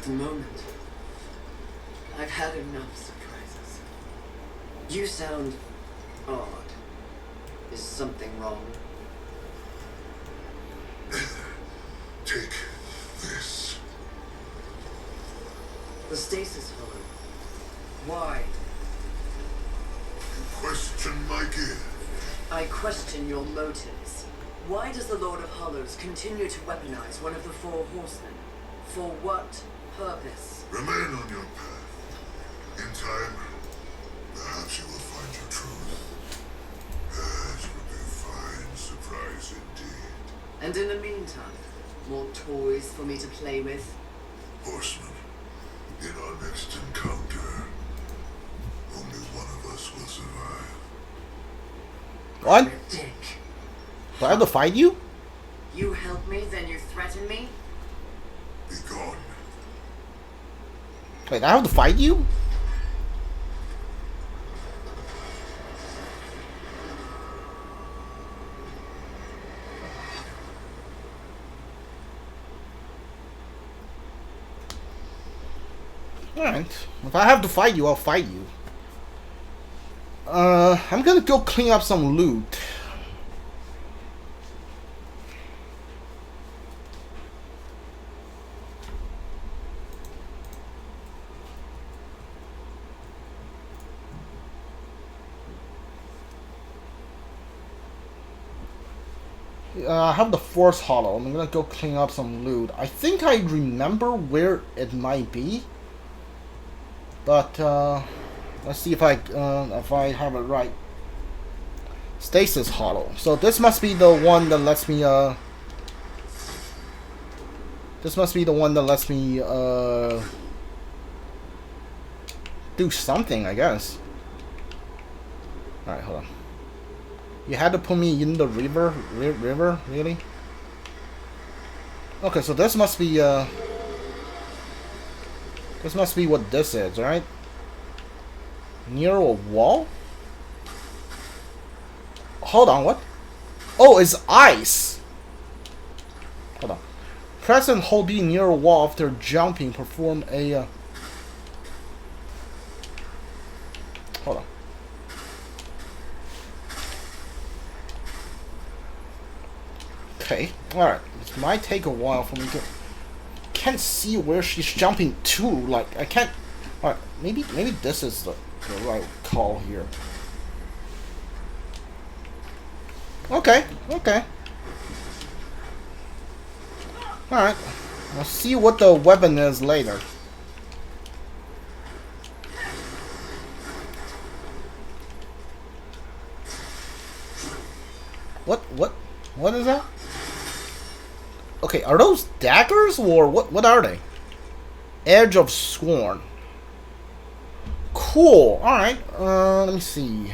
the moment. I've had enough surprises. You sound odd. Is something wrong? Take this. The Stasis Hollow. Why? You question my gift. I question your motives. Why does the Lord of Hollows continue to weaponize one of the Four Horsemen? For what purpose? Remain on your path. In time, perhaps you will find your truth. That would be a fine surprise indeed. And in the meantime, more toys for me to play with? Horseman, in our next encounter, only one of us will survive. What? You're a dick. Do I have to fight you? You help me, then you threaten me? Be gone. Wait, I have to fight you? Alright. If I have to fight you, I'll fight you. I'm gonna go clean up some loot. I have the Force Hollow. I'm gonna go clean up some loot. I think I remember where it might be, but let's see if I have it right. Stasis Hollow. So this must be the one that lets me This must be the one that lets me do something, I guess. All right, hold on. You had to put me in the river, really? Okay, so this must be what this is, right? Near a wall? Hold on, what? Oh, it's ice. Hold on. Press and hold B near a wall after jumping. Perform a. Hold on. Okay, alright. It might take a while for me to... Can't see where she's jumping to. Like, I can't... Alright, maybe this is the right call here. Okay, okay. Alright. I'll see what the weapon is later. What is that? Okay, are those daggers or what are they? Edge of Scorn. Cool. Alright, let me see.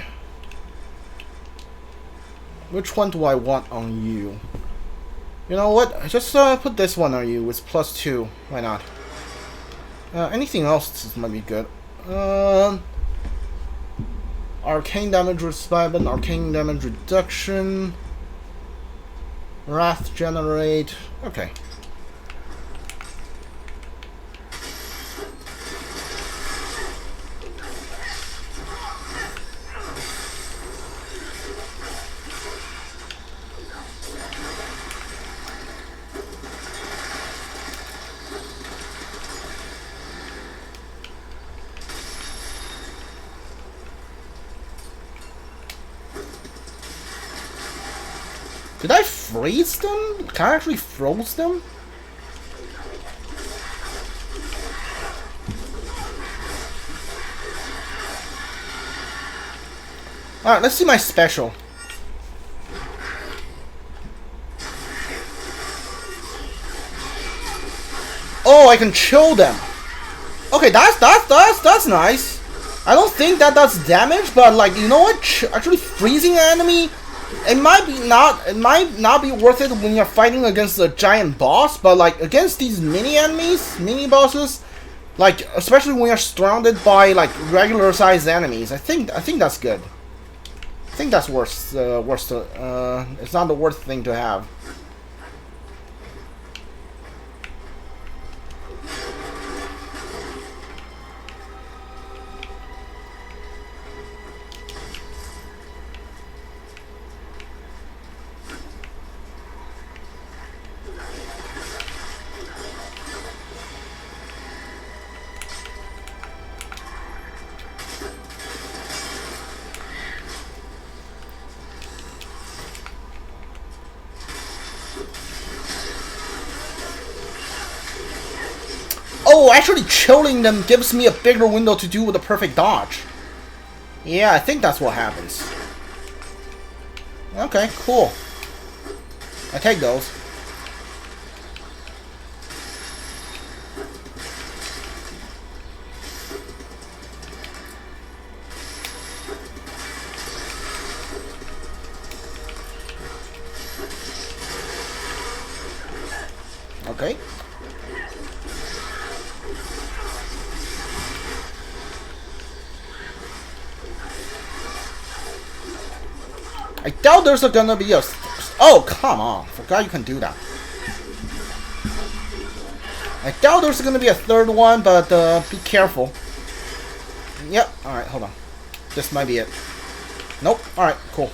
Which one do I want on you? You know what? Just put this one on you. It's +2. Why not? Anything else might be good. Arcane damage weapon, arcane damage reduction. Wrath generate. Okay. Did I freeze them? Can I actually froze them? Alright, let's see my special. Oh, I can chill them. Okay, that's nice. I don't think that does damage, but like, you know what? Actually freezing an enemy, it might not be worth it when you're fighting against a giant boss, but like against these mini enemies, mini bosses, like especially when you're surrounded by like regular sized enemies, I think that's good. I think that's worth it's not the worst thing to have. Oh, actually chilling them gives me a bigger window to do with a perfect dodge. Yeah, I think that's what happens. Okay, cool. I take those. Okay. I doubt there's gonna be a... Oh, come on. Forgot you can do that. I doubt there's gonna be a third one, but be careful. Yep. Alright, hold on. This might be it. Nope. Alright, cool.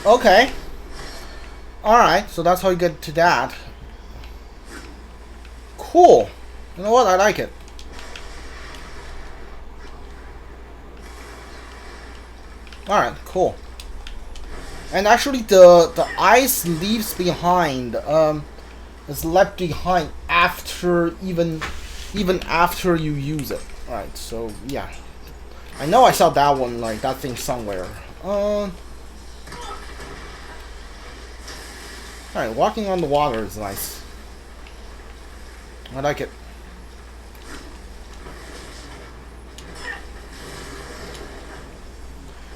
Okay. Alright, so that's how you get to that. Cool. You know what? I like it. Alright, cool. And actually the ice leaves behind, is left behind after even after you use it. Alright, so yeah. I know I saw that one, like that thing somewhere. Alright, walking on the water is nice. I like it.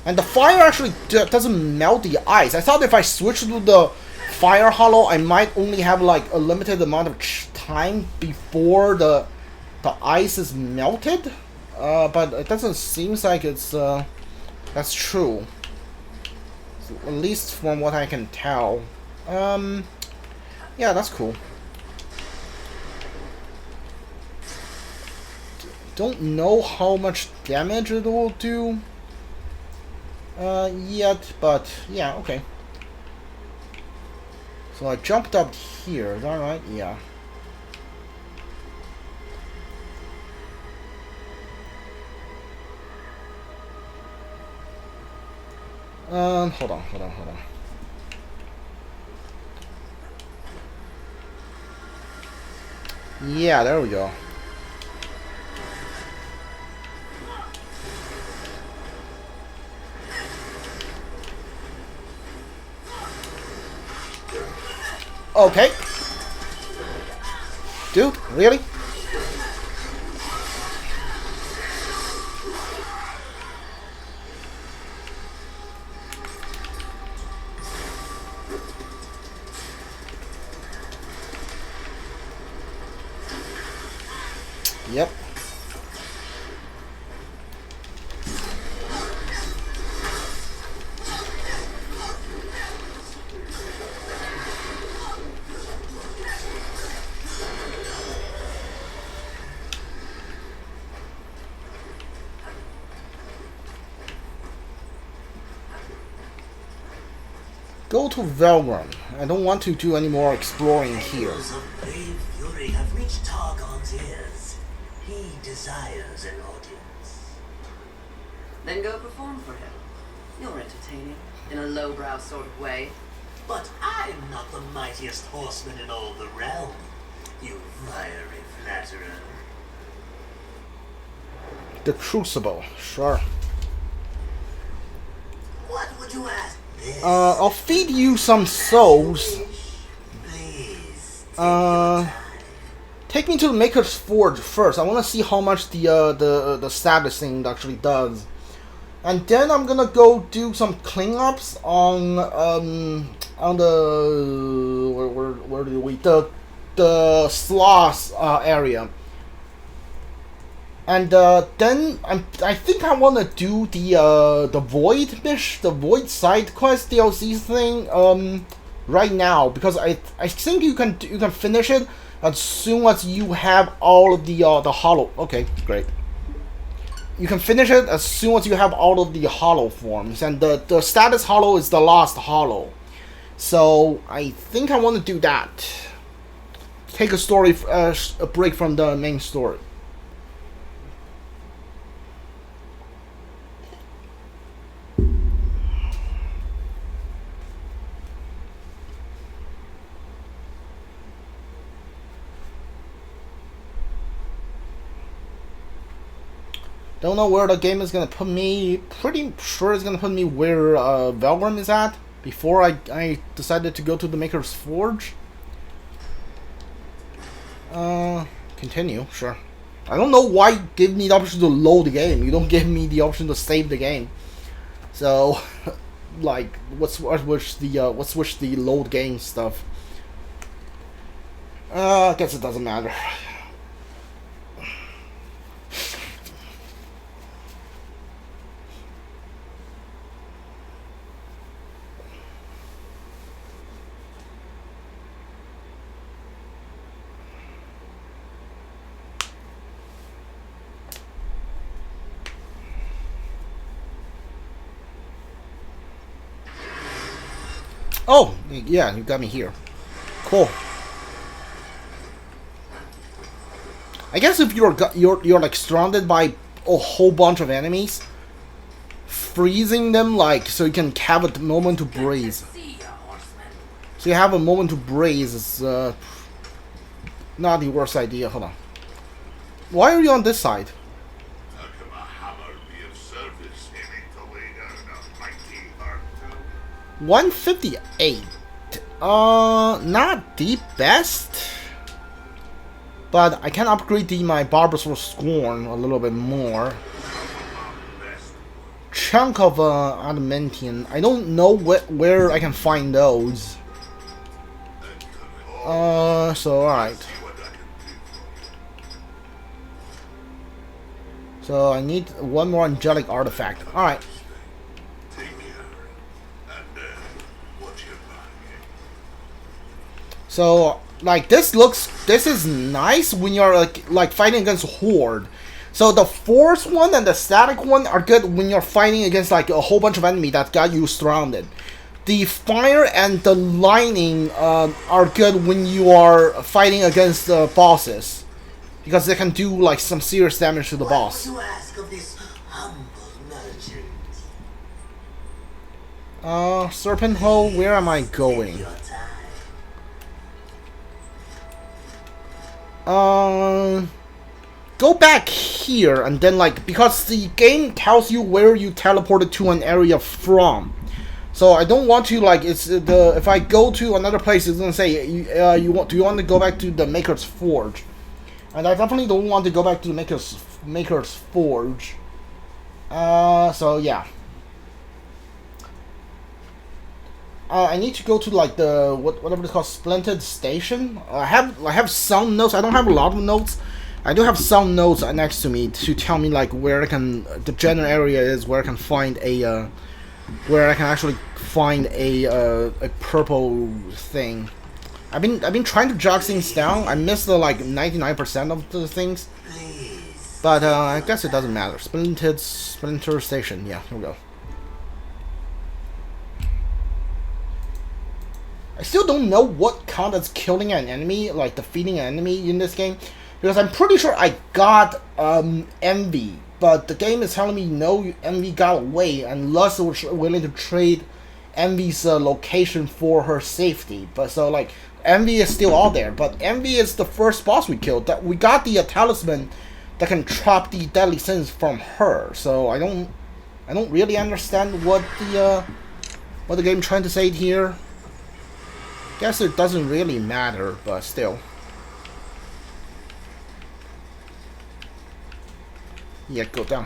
And the fire actually doesn't melt the ice. I thought if I switch to the fire hollow, I might only have like a limited amount of time before the ice is melted. But it doesn't seem like it's that's true. So at least from what I can tell. Yeah, that's cool. Don't know how much damage it will do yet, but yeah, okay. So I jumped up here, is that right? Yeah. Hold on. Yeah, there we go. Okay. Dude, really? Yep. Go to Velgrim. I don't want to do any more exploring here. Echoes of brave fury have reached Targon's ears. He desires an audience. Then go perform for him. You're entertaining, in a lowbrow sort of way. But I'm not the mightiest horseman in all the realm, you fiery flatterer. The Crucible, sure. What would you ask? This? I'll feed you some souls. Please, Take me to the Maker's Forge first. I want to see how much the Stasis thing actually does. And then I'm gonna go do some cleanups on on the where did we the sloth area. And then I think I want to do the void the void side quest DLC thing right now, because I think you can finish it as soon as you have all of the hollow. Okay, great. You can finish it as soon as you have all of the hollow forms, and the status hollow is the last hollow. So I think I want to do that. Take a story a break from the main story. Don't know where the game is gonna put me. Pretty sure it's gonna put me where Valgrim is at before I decided to go to the Maker's Forge. Continue, sure. I don't know why you give me the option to load the game. You don't give me the option to save the game. So, like, what's with the load game stuff? I guess it doesn't matter. Oh, yeah, you got me here. Cool. I guess if you're like surrounded by a whole bunch of enemies, freezing them like so you can have a moment to breathe. So you have a moment to breathe is not the worst idea. Hold on. Why are you on this side? 158. Not the best, but I can upgrade my Barber's for Scorn a little bit more. Chunk of adamantium. I don't know where I can find those. So alright. So I need one more angelic artifact. Alright. So, like, this is nice when you're like fighting against Horde. So the force one and the static one are good when you're fighting against like a whole bunch of enemy that got you surrounded. The fire and the lightning are good when you are fighting against the bosses, because they can do like some serious damage to the boss. Serpent Hole, where am I going? Go back here, and then like, because the game tells you where you teleported to an area from, so I don't want to like, it's if I go to another place, it's gonna say do you want to go back to the Maker's Forge, and I definitely don't want to go back to the Maker's Forge. So yeah. I need to go to like the whatever it's called, Splintered Station. I have some notes. I don't have a lot of notes. I do have some notes next to me to tell me like where the general area is, where I can find where I can actually find a purple thing. I've been trying to jot things down. I missed the like 99% of the things, but I guess it doesn't matter. Splinter Station. Yeah, here we go. I still don't know what counts as killing an enemy, like defeating an enemy in this game, because I'm pretty sure I got Envy, but the game is telling me no, Envy got away, and Lust was willing to trade Envy's location for her safety. But so like Envy is still out there, but Envy is the first boss we killed. That we got the talisman that can trap the deadly sins from her. So I don't really understand what the game trying to say here. Guess it doesn't really matter, but still. Yeah, go down.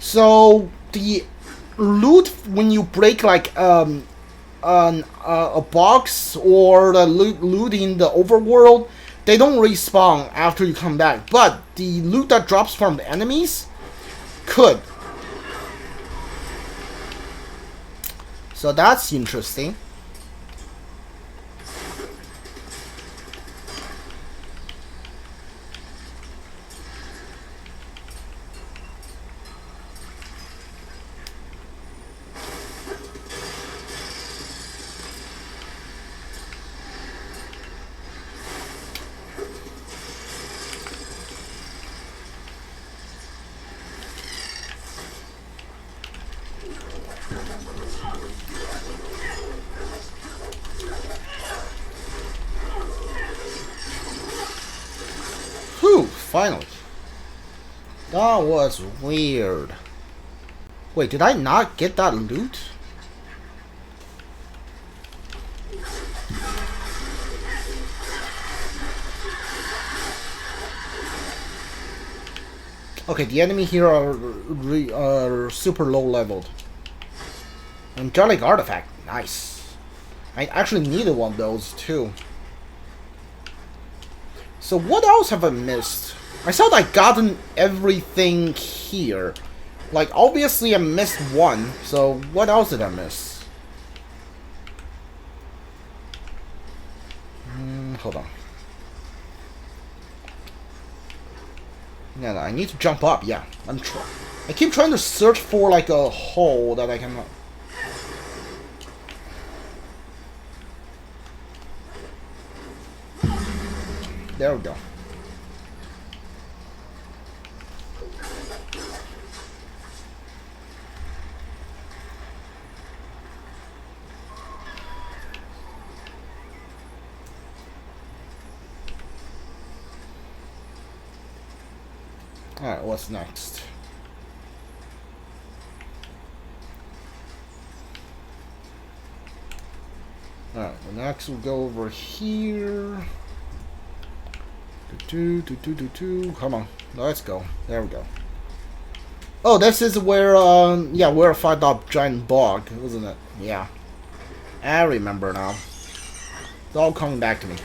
So the loot when you break like a box or the loot in the overworld, they don't respawn after you come back. But the loot that drops from the enemies could. So that's interesting. Whew, finally. That was weird. Wait, did I not get that loot? Okay, the enemy here are super low leveled. Angelic artifact, nice. I actually needed one of those too. So what else have I missed? I thought I gotten everything here. Like obviously I missed one, so what else did I miss? Hold on. Yeah, I need to jump up. Yeah, I keep trying to search for like a hole that I can. There we go. Alright, what's next? Alright, well, next we'll go over here. Come on, let's go. There we go. Oh, this is where, yeah, where I fought that giant bog, wasn't it? Yeah. I remember now. It's all coming back to me.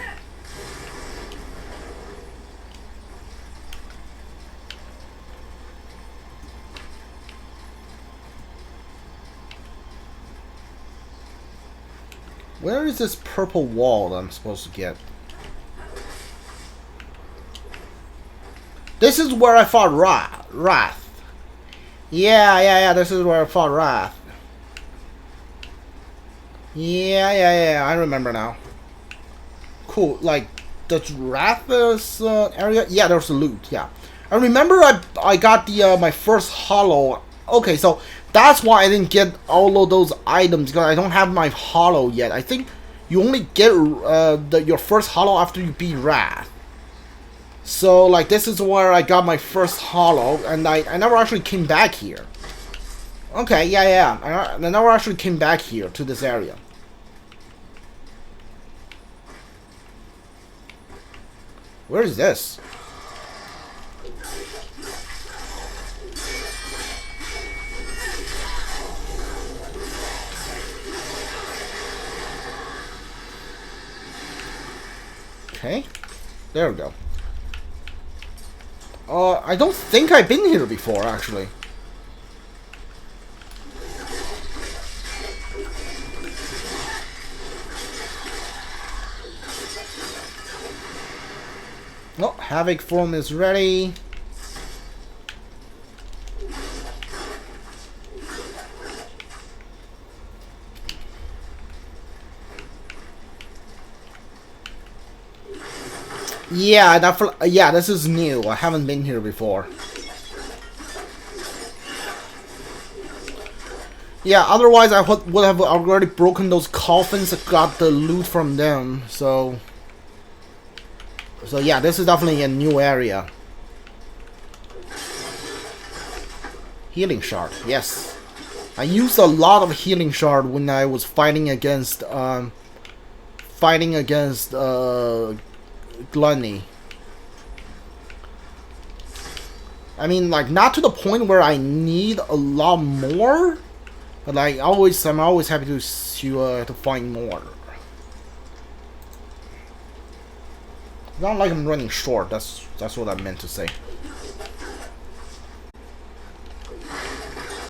Where is this purple wall that I'm supposed to get? This is where I fought Wrath. Yeah, this is where I fought Wrath. Yeah, I remember now. Cool, like, the Wrath's area? Yeah, there's a loot, yeah. I remember I got the my first hollow. Okay, so that's why I didn't get all of those items, because I don't have my hollow yet. I think you only get your first hollow after you beat Wrath. So, like, this is where I got my first hollow, and I never actually came back here. Okay, yeah. I never actually came back here to this area. Where is this? Okay, there we go. I don't think I've been here before, actually. Oh, Havoc form is ready. Yeah, this is new. I haven't been here before. Yeah, otherwise I would have already broken those coffins and got the loot from them. So yeah, this is definitely a new area. Healing shard, yes. I used a lot of healing shard when I was fighting against Gluttony. I mean, like, not to the point where I need a lot more, but like, I'm always happy to find more. Not like I'm running short. That's what I meant to say.